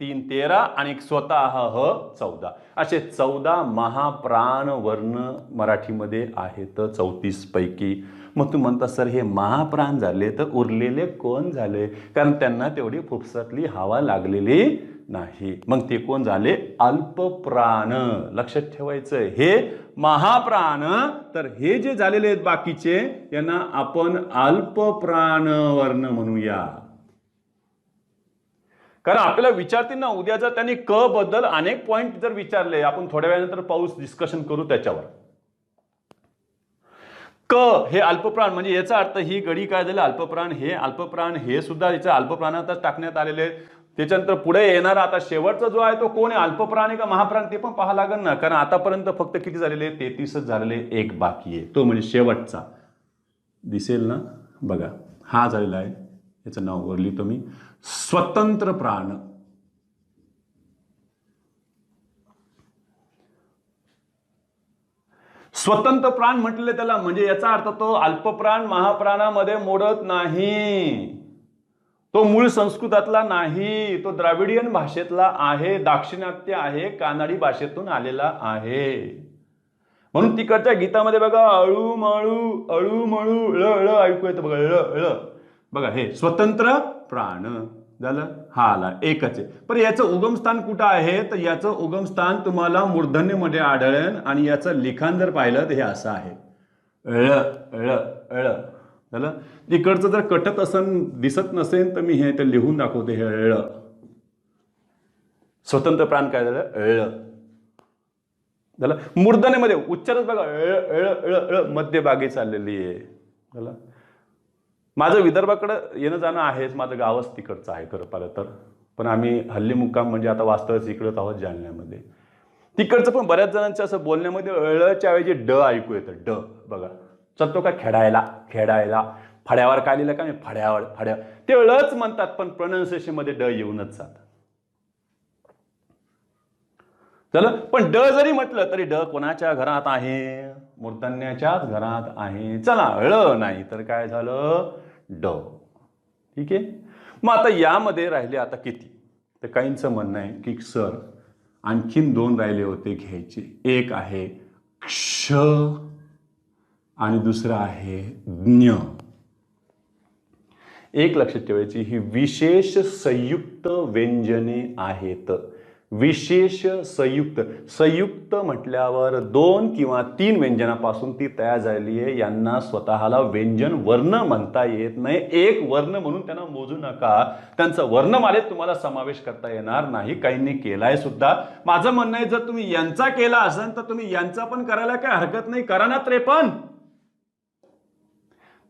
3 13 आणि स्वतः ह 14, असे 14 महाप्राण वर्ण मराठीमध्ये आहेत 34 पैकी. मग तुम्ही म्हणता सर हे महाप्राण झाले तर उरलेले कोण झाले, कारण त्यांना तेवढी फुफसातली हवा लागलेली नाही. मग ते कोण झाले, अल्पप्राण. लक्षात ठेवायचं हे महाप्राण, तर हे जे झालेले आहेत बाकीचे यांना आपण अल्पप्राण वर्ण म्हणूया. कारण आपल्याला विचारतील ना उद्या, जर त्यांनी क बद्दल अनेक पॉइंट जर विचारले, आपण थोड्या वेळानंतर पाऊस डिस्कशन करू त्याच्यावर. क हे अल्पप्राण, म्हणजे याचा अर्थ ही गडी काय झालं, अल्पप्राण. हे अल्पप्राण हे सुद्धा याच्या अल्पप्राणातच टाकण्यात आलेले. त्याच्यानंतर पुढे येणारा आता शेवटचा जो आहे तो कोण आहे, अल्पप्राण आहे का महाप्राण, ते पण पाहावं लागेल ना, कारण आतापर्यंत फक्त किती झालेले, 33च झालेले, एक बाकी आहे, तो म्हणजे शेवटचा. दिसेल ना बघा, हा झालेला आहे, याचं नाव वर लिहितो मी, स्वतंत्र प्राण. स्वतंत्र प्राण म्हटले त्याला, म्हणजे याचा अर्थ तो अल्पप्राण महाप्राणामध्ये मोडत नाही, तो मूळ संस्कृतातला नाही, तो द्राविडियन भाषेतला आहे, दाक्षिणात्य आहे, कानडी भाषेतून आलेला आहे. म्हणून तिकडच्या गीतामध्ये बघा अळू माळू अळू मळू ळ ळ ऐकू येतं बघा, ळ ळ. बघा हे स्वतंत्र प्राण झालं, हा आला एकच आहे. पण याचं उगमस्थान कुठं आहे, तर याचं उगमस्थान तुम्हाला मूर्धन्यमध्ये आढळेल, आणि याचं लिखाण जर पाहिलं तर हे असं आहे, ळ ळ ळ झालं. इकडचं जर कटत असन दिसत नसेल तर मी हे ते लिहून दाखवते, हे ळ. स्वतंत्र प्राण काय झालं, ळ झालं. मूर्धन्यमध्ये उच्चारच बघा, ळ ळ ळ ळ मध्यभागी चाललेली आहे झालं. माझं विदर्भाकडे येणं जाणं आहेच, माझं गावच तिकडचं आहे खरं पाहिलं तर, पण आम्ही हल्ली मुक्काम म्हणजे आता वास्तवच इकडंच आहोत जालन्यामध्ये. तिकडचं पण बऱ्याच जणांच्या असं बोलण्यामध्ये ळच्या ऐवजी ड ऐकू येतं, ड. बघा चालतो का, खेळायला खेळायला, फड्यावर काय लिहिलं का मी, फड्यावर फड्या, ते ळच म्हणतात, पण प्रोनाउन्सिएशन मध्ये ड येऊनच जात झालं. पण ड जरी म्हटलं तरी ड कोणाच्या घरात आहे, मूर्धन्याच्याच घरात आहे. चला ळ नाही तर काय झालं, ड. ठीक आहे. मग आता यामध्ये राहिले आता किती, तर काहींचं म्हणणं आहे की सर आणखीन 2 राहिले होते घ्यायचे. एक आहे क्ष आणि दुसरं आहे ज्ञ. एक लक्षात ठेवायची, ही विशेष संयुक्त व्यंजने आहेत. विशेष संयुक्त, संयुक्त म्हटल्यावर 2 किंवा 3 व्यंजनापासून ती तयार झालेली आहे. यांना स्वतःला व्यंजन वर्ण म्हणता येत नाही. एक वर्ण म्हणून त्यांना मोजू नका. त्यांचा वर्णमालेत तुम्हाला समावेश करता येणार नाही. काहींनी केलाय सुद्धा. माझं म्हणणं आहे, जर तुम्ही यांचा केला असेल तर तुम्ही यांचा पण करायला काय हरकत नाही. करा ना 53.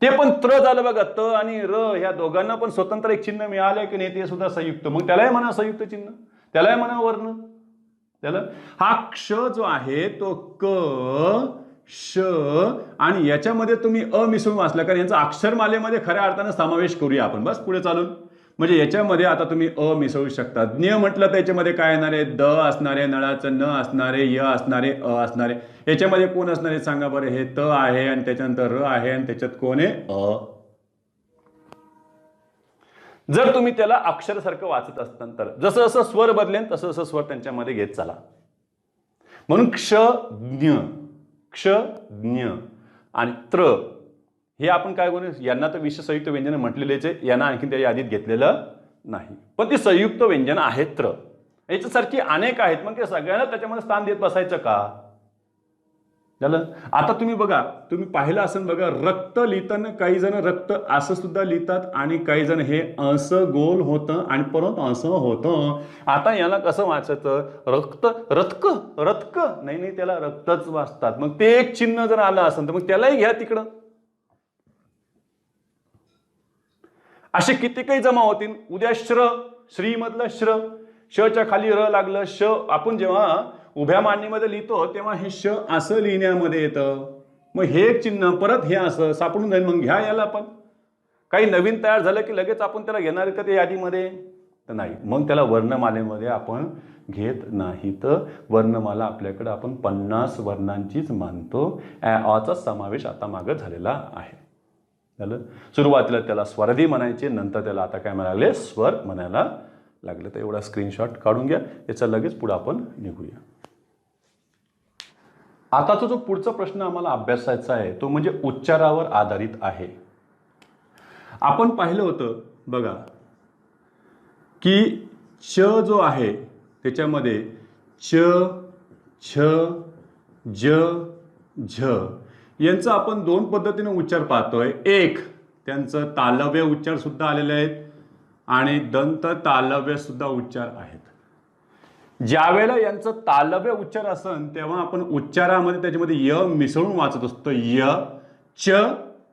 ते पण त्र झालं बघा. त आणि र ह्या दोघांना पण स्वतंत्र एक चिन्ह मिळालंय की नाही, ते सुद्धा संयुक्त. मग त्यालाही म्हणा संयुक्त चिन्ह, त्यालाही म्हणा वर्ण. त्याला हा क्ष जो आहे तो क श आणि याच्यामध्ये तुम्ही अ मिसळून वाचला, कारण यांचा अक्षरमालेमध्ये खऱ्या अर्थानं समावेश करूया आपण. बस पुढे चालून. म्हणजे याच्यामध्ये आता तुम्ही अ मिसळू शकता. ज्ञ म्हटलं तर याच्यामध्ये काय येणार आहे, द असणारे, नळाचं न असणारे, य असणारे, अ असणारे. याच्यामध्ये कोण असणारे सांगा बरं. हे त आहे आणि त्याच्यानंतर र आहे आणि त्याच्यात कोण आहे, अ. जर तुम्ही त्याला अक्षरासारखं वाचत असताना तर जसं जसं स्वर बदलेन तसं जसं स्वर त्यांच्यामध्ये घेत चला. म्हणून क्ष ज्ञ, क्ष ज्ञ आणि त्र हे आपण काय बोलू, यांना तर विशेष संयुक्त व्यंजन म्हटलेलेच आहे. यांना आणखी त्या यादीत घेतलेलं नाही, पण ती संयुक्त व्यंजन आहेत. त्र याच्यासारखी अनेक आहेत. मग ते सगळ्यांना त्याच्यामध्ये स्थान देत बसायचं का? झालं. आता तुम्ही बघा, तुम्ही पाहिलं असेल बघा, रक्त लिहिताना काही जण रक्त असं सुद्धा लिहितात आणि काही जण हे असं गोल होतं आणि परत असं होतं. आता याला कसं वाचायचं, रक्त रथक रथक नाही नाही, त्याला रक्तच वाचतात. मग ते एक चिन्ह जर आलं असेल तर मग त्यालाही घ्या तिकडं. असे किती काही जमा होतील. उद्या श्री मधलं शच्या खाली र लागलं श. आपण जेव्हा उभ्या मांडणीमध्ये लिहितो तेव्हा हे श असं लिहिण्यामध्ये येतं. मग हे एक चिन्ह परत हे असं सापडून जाईल. मग घ्या याला. पण काही नवीन तयार झालं की लगेच आपण त्याला घेणार का त्या यादीमध्ये, तर नाही. मग त्याला वर्णमालेमध्ये आपण घेत नाही. तर वर्णमाला आपल्याकडे आपण 50 वर्णांचीच मानतो. अचा समावेश आता मागं झालेला आहे. झालं. सुरुवातीला त्याला स्वरधी म्हणायचे, नंतर त्याला आता काय म्हणायला लागले, स्वर म्हणायला लागले. तर एवढा स्क्रीनशॉट काढून घ्या. याचा लगेच पुढे आपण निघूया. आताचा जो पुढचा प्रश्न आम्हाला अभ्यासायचा आहे तो म्हणजे उच्चारावर आधारित आहे. आपण पाहिलं होतं बघा की च जो आहे त्याच्यामध्ये च, छ, ज, झ यांचा आपण 2 पद्धतीने उच्चार पाहतोय. एक, त्यांचं तालव्य उच्चार सुद्धा आलेले आहेत आणि दंत तालव्य सुद्धा उच्चार आहेत. ज्या वेळेला यांचं तालव्य उच्चार असेल तेव्हा आपण उच्चारामध्ये त्याच्यामध्ये य मिसळून वाचत असतो. य, च,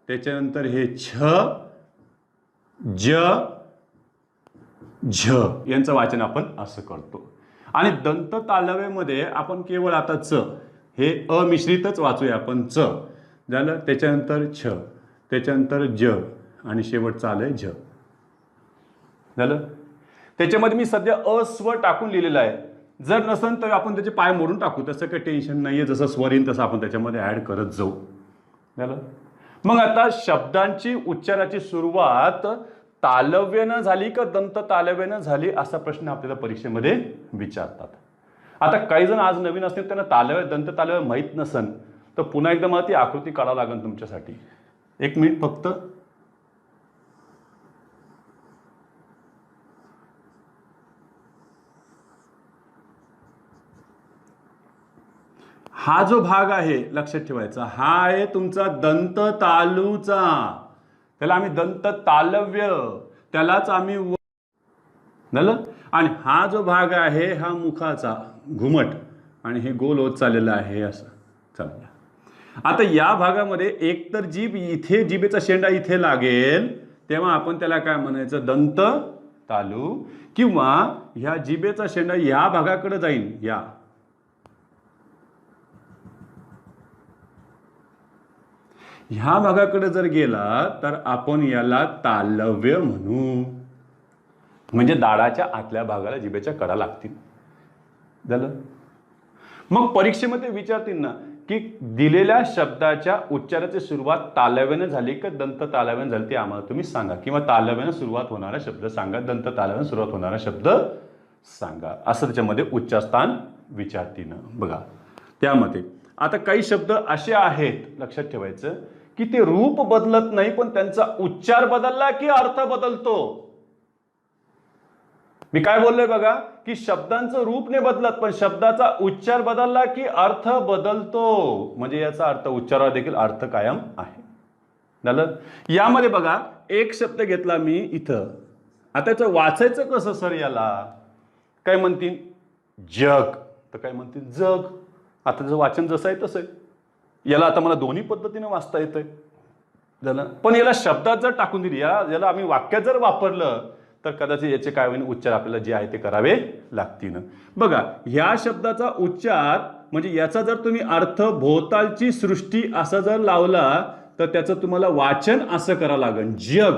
त्याच्यानंतर हे छ, ज, झ यांचं वाचन आपण असं करतो. आणि दंत तालव्यामध्ये आपण केवळ आता च हे अमिश्रितच वाचूया आपण. च झालं, त्याच्यानंतर छ, त्याच्यानंतर ज आणि शेवटचं आलंय झ. झालं. त्याच्यामध्ये मी सध्या अस्वर टाकून लिहिलेला आहे. जर नसेल तर आपण त्याचे पाय मोडून टाकू, तसं काही टेन्शन नाहीये. जसं स्वर येईल तसं आपण त्याच्यामध्ये ऍड करत जाऊ. झालं. मग आता शब्दांची उच्चाराची सुरुवात तालव्यानं झाली का दंत तालव्यानं झाली असा प्रश्न आपल्याला परीक्षेमध्ये विचारतात. आता काही जण आज नवीन असतील त्यांना तालव्य दंत तालव्य माहीत नसेल तर पुन्हा एकदा मला ती आकृती काढावं लागेल तुमच्यासाठी. 1 मिनिट फक्त. हा जो भाग आहे लक्षात ठेवायचा, हा आहे तुमचा दंत तालूचा. त्याला आम्ही दंत तालव्य, त्यालाच आम्ही झालं. आणि हा जो भाग आहे हा मुखाचा घुमट आणि हे गोल होत चाललेलं आहे असं. चला आता या भागामध्ये एकतर जीभ इथे, जिभेचा शेंडा इथे लागेल तेव्हा आपण त्याला काय म्हणायचं, दंत तालू. किंवा ह्या जिभेचा शेंडा या भागाकडे जाईल, या ह्या भागाकडे जर गेला तर आपण याला तालव्य म्हणू. म्हणजे दाढाच्या आतल्या भागाला जिभेच्या कडा लागतील. झालं. मग परीक्षेमध्ये विचारतील ना की दिलेल्या शब्दाच्या उच्चाराची सुरुवात तालव्याने झाली का दंत तालव्याने झाली ते आम्हाला तुम्ही सांगा. किंवा तालव्याने सुरुवात होणारा शब्द सांगा, दंत तालव्याने सुरुवात होणारा शब्द सांगा, असं त्याच्यामध्ये उच्चारस्थान विचारतील. बघा त्यामध्ये आता काही शब्द असे आहेत लक्षात ठेवायचं की ते रूप बदलत नाही, पण त्यांचा उच्चार बदलला की अर्थ बदलतो. मी काय बोललोय बघा की शब्दांचं रूप नाही बदलत, पण शब्दाचा उच्चार बदलला की अर्थ बदलतो. म्हणजे याचा अर्थ उच्चारावर देखील अर्थ कायम आहे. झालं. यामध्ये बघा एक शब्द घेतला मी इथं. आता याचं वाचायचं कसं सर याला? काय म्हणतील? जग. तर काय म्हणतील? जग. आता त्याचं वाचन जसं आहे तसं आहे. याला आता मला दोन्ही पद्धतीने वाचता येतंय. झालं. पण याला शब्दात जर टाकून दिली, याला आम्ही वाक्यात जर वापरलं तर कदाचित याचे काय होईल? उच्चार आपल्याला जे आहे ते करावे लागतील. बघा ह्या शब्दाचा उच्चार म्हणजे याचा जर तुम्ही अर्थ भोवतालची सृष्टी असं जर लावला तर त्याचं तुम्हाला वाचन असं करावं लागेल. जग.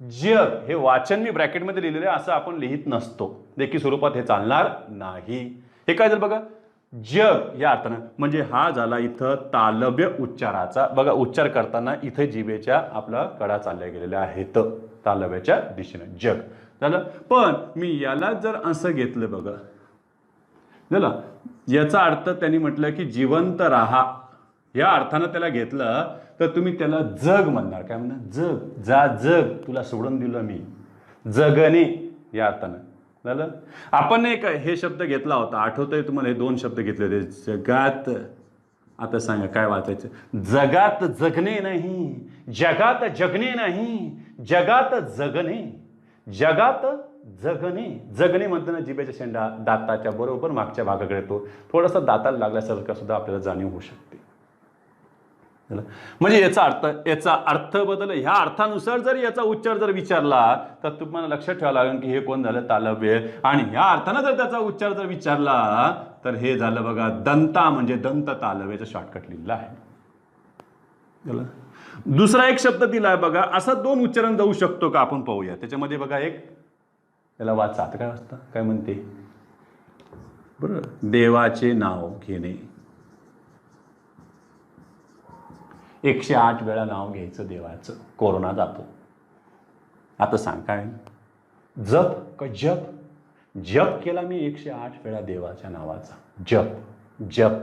जग हे वाचन मी ब्रॅकेटमध्ये लिहिलेलं आहे, असं आपण लिहित नसतो. देखील स्वरूपात हे चालणार नाही. हे काय झालं बघा? जग या अर्थानं. म्हणजे हा झाला इथं तालव्य उच्चाराचा. बघा उच्चार करताना इथे जिभेच्या आपला कडा चालल्या गेलेल्या आहेत तालव्याच्या दिशेने. जग झालं. पण मी याला जर असं घेतलं बघा, झालं, याचा अर्थ त्यांनी म्हटलं की जिवंत राहा. या अर्थानं त्याला घेतलं तर तुम्ही त्याला जग म्हणणार. काय म्हणणार? जग. जा जग, तुला सोडून दिलं मी. जगणे या अर्थानं. झालं. आपण एक हे शब्द घेतला होता, आठवतंय तुम्हाला? हे दोन शब्द घेतले होते. जगात. आता सांगा काय वाचायचं? जगात जगणे नाही, जगात जगणे नाही, जगात जगणे. जगात जगणे. जगणे म्हणताना जिभेच्या शेंडा दाताच्या बरोबर मागच्या भागाकडे येतो. थोडासा दाताला लागल्यासारखा सुद्धा आपल्याला जाणीव होऊ शकते. म्हणजे याचा अर्थ बदल. ह्या अर्थानुसार जर याचा उच्चार जर विचारला तर तुम्हाला लक्षात ठेवावं लागेल की हे कोण झालं? तालव्य. आणि ह्या अर्थानं जर त्याचा उच्चार जर विचारला तर हे झालं बघा दंता, म्हणजे दंत तालव्याचं शॉर्टकट लिहिलं आहे. दुसरा एक शब्द दिलाय बघा. असा दोन उच्चारण जाऊ शकतो का आपण पाहूया. त्याच्यामध्ये बघा एक, त्याला वाचा. आता काय वाचता? काय म्हणते? बरं, देवाचे नाव घेणे. 108 वेळा नाव घ्यायचं देवाचं. कोरोना जातो. आता सांग काय? जप का जप? जप केला मी 108 वेळा देवाच्या नावाचा. जप जप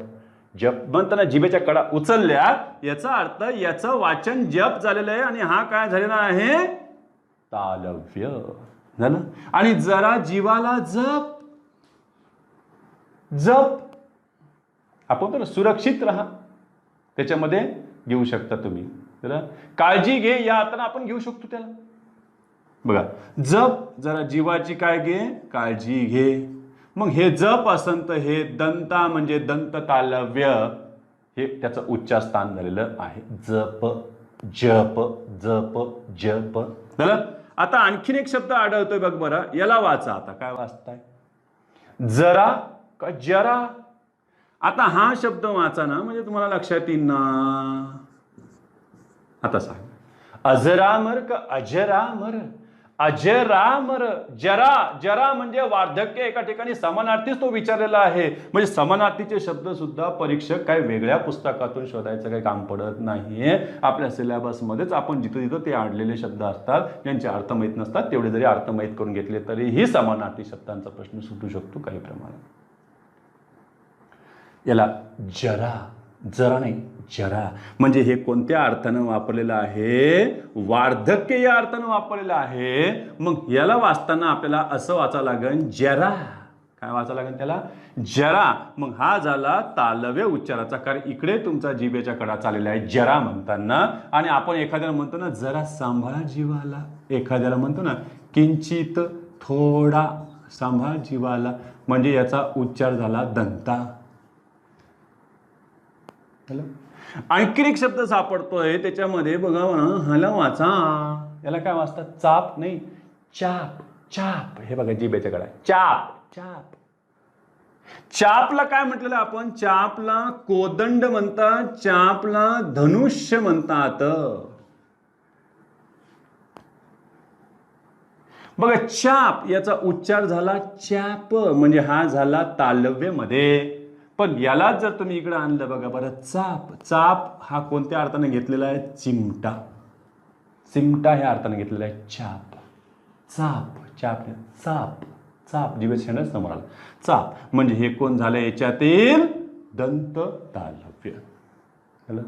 जप म्हणताना जिभेच्या कडा उचलल्या. याचा अर्थ याचं वाचन जप झालेलं आहे आणि हा काय झालेला आहे? तालव्य झालं. आणि जरा जीवाला जप. जप आपण तर सुरक्षित राहा त्याच्यामध्ये घेऊ शकता तुम्ही. काळजी घे या अर्थानं आपण घेऊ शकतो त्याला. बघा जप, जरा जीवाची काय घे? काळजी घे. मग हे जप असन तर हे दंता म्हणजे दंत तालव्य, हे त्याचं उच्चार स्थान झालेलं आहे. जप जप जप जप झालं. आता आणखीन एक शब्द आढळतोय बघ बरं. याला वाचा. आता काय वाचताय? जरा का जरा? आता हा शब्द वाचा ना, म्हणजे तुम्हाला लक्षात येईल ना. आता सांग. अजरामर का अजरामर? अजरामर. जरा. जरा म्हणजे वार्धक्य. एका ठिकाणी समानार्थीच तो विचारलेला आहे. म्हणजे समानार्थीचे शब्द सुद्धा परीक्षक काही वेगळ्या पुस्तकातून शोधायचं काही काम पडत नाहीये. आपल्या सिलेबसमध्येच आपण जिथं जिथं ते आणलेले शब्द असतात, ज्यांचे अर्थ माहीत नसतात, तेवढे जरी अर्थ माहीत करून घेतले तरीही समानार्थी शब्दांचा प्रश्न सुटू शकतो काही प्रमाणात. याला जरा, जरा नाही जरा, म्हणजे हे कोणत्या अर्थानं वापरलेलं आहे? वार्धक्य या अर्थानं वापरलेलं आहे. मग याला वाचताना आपल्याला असं वाचावं लागेल जरा. काय वाचावं लागेल त्याला? जरा. मग हा झाला तालव्य उच्चाराचा. कारण इकडे तुमचा जिभेच्या कडा चाललेला आहे जरा म्हणताना. आणि आपण एखाद्याला म्हणतो ना जरा सांभाळा जीवाला. एखाद्याला म्हणतो ना किंचित, थोडा सांभाळ जीवाला. म्हणजे याचा उच्चार झाला दंता. आणखी एक शब्द सापडतोय त्याच्यामध्ये बघा. हाला वाचा. याला काय वाचतात? चाप नाही चाप. चाप. हे बघा जिभेच्या कडा. चाप चाप. चापला काय म्हटलेलं आपण? चापला कोदंड म्हणतात, चापला धनुष्य म्हणतात. बघा चाप याचा उच्चार झाला चाप, म्हणजे हा झाला तालव्य मध्ये. पण याला जर तुम्ही इकडे आणलं बघा बरं, चाप. चाप हा कोणत्या अर्थाने घेतलेला आहे? चिमटा. चिमटा ह्या अर्थाने घेतलेला आहे चाप. चाप चाप चाप चाप. जिभेच्या शेंडाच समोर आला. चाप म्हणजे हे कोण झालं? याच्यातील दंत तालव्य झालं.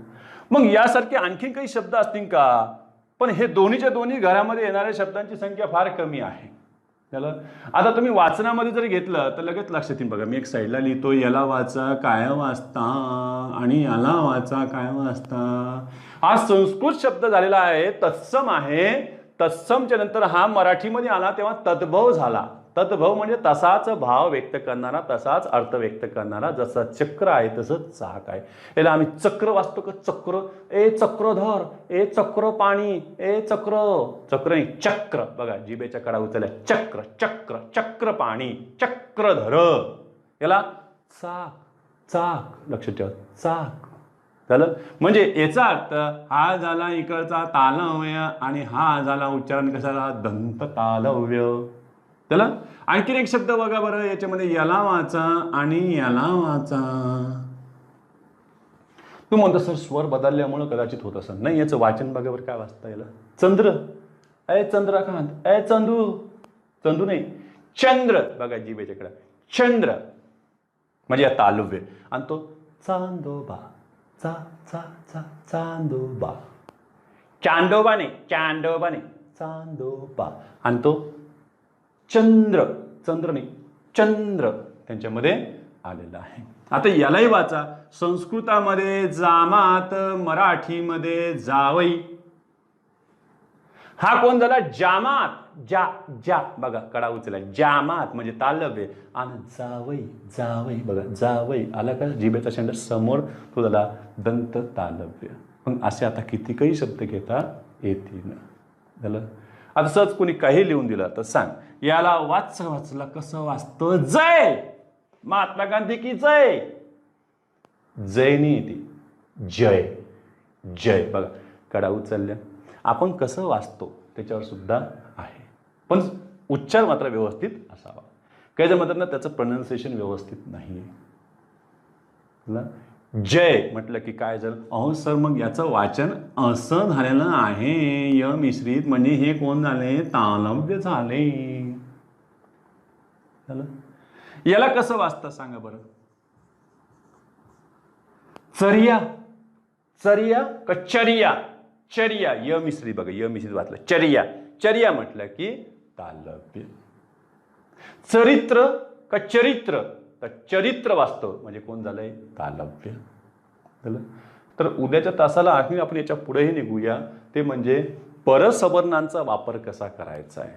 मग यासारखे आणखी काही शब्द असतील का? पण हे दोन्हीच्या दोन्ही घरामध्ये येणाऱ्या शब्दांची संख्या फार कमी आहे. झालं. आता तुम्ही वाचनामध्ये जर घेतलं तर लगेच लक्षात येईल. बघा मी एक साईडला लिहितो, याला वाचा काय वाचता आणि याला वाचा काय वाचता. हा संस्कृत शब्द झालेला आहे, तत्सम आहे. तत्समच्या नंतर हा मराठीमध्ये आला तेव्हा तद्भव झाला. तद्भव म्हणजे तसाच भाव व्यक्त करणारा, तसाच अर्थ व्यक्त करणारा. जसं चक्र आहे तसं चाक आहे. याला आम्ही चक्र वाचतो का? चक्र, ए चक्रधर, ए चक्र पाणी, ए चक्र. चक्र नाही चक्र. बघा जिभेच्या कडा उचलल्या. चक्र चक्र चक्र पाणी, चक्रधर. याला चाक, चाक लक्षात ठेवा, चाक झालं. म्हणजे याचा अर्थ हा झाला इकडचा तालव्य आणि हा झाला उच्चारण कशाला? दंत तालव्य. त्याला आणखीन एक शब्द बघा बरं याच्यामध्ये, याला वाचा आणि याला वाचा. तू म्हणतो सर स्वर बदलल्यामुळे कदाचित होत असं. नाही, याचं वाचन बघा बरं काय वाचता. याला चंद्र, अय चंद्रकांत, अय चंदू. चंदू नाही चंद्र. बघा जिभेच्याकडे चंद्र म्हणजे या तालव्य. आणि तो चांदोबा, चा चा चा चांदोबा. चांदोबा नाही, चांदोबा नाही, चांदोबा. आणि तो चंद्र, चंद्र नाही चंद्र त्यांच्यामध्ये आलेला आहे. आता यालाही वाचा. संस्कृतामध्ये जामात, मराठीमध्ये जावई. हा कोण झाला? जामात. जा जा बघा कडा उचला. जामात म्हणजे तालव्य. आणि जावई, जावई बघा जावई आला का? जिभेचा शेंड समोर, तो झाला दंत तालव्य. मग असे आता किती काही शब्द घेता येतील. झालं. आता सहज कोणी काही लिहून दिलं तर सांग, याला वाचला कसं वाचतो? जय. महात्मा गांधी की जय. जय नाही येते, जय. जय बघा कडा उचलल्या. आपण कसं वाचतो त्याच्यावर सुद्धा आहे, पण उच्चार मात्र व्यवस्थित असावा. काही जर म्हणतात ना त्याचं प्रोनाउन्सिएशन व्यवस्थित नाही. जय म्हटलं की काय झालं? अहो सर मग याचं वाचन असं झालेलं आहे य मिश्रित, म्हणजे हे कोण झाले? तालव्य झाले. झालं. याला कसं वाचतं सांगा बरं? चर्या, चर्या का चर्या? चर्या य मिश्रित बघा, य मिश्रित वाचलं चर्या. चर्या म्हटलं की तालव्य. चरित्र का चरित्र? तर चरित्र वाचतो म्हणजे कोण झालंय? तालव्य. झालं. तर उद्याच्या तासाला आणखी आपण याच्या पुढेही निघूया, ते म्हणजे परसवर्णांचा वापर कसा करायचा आहे.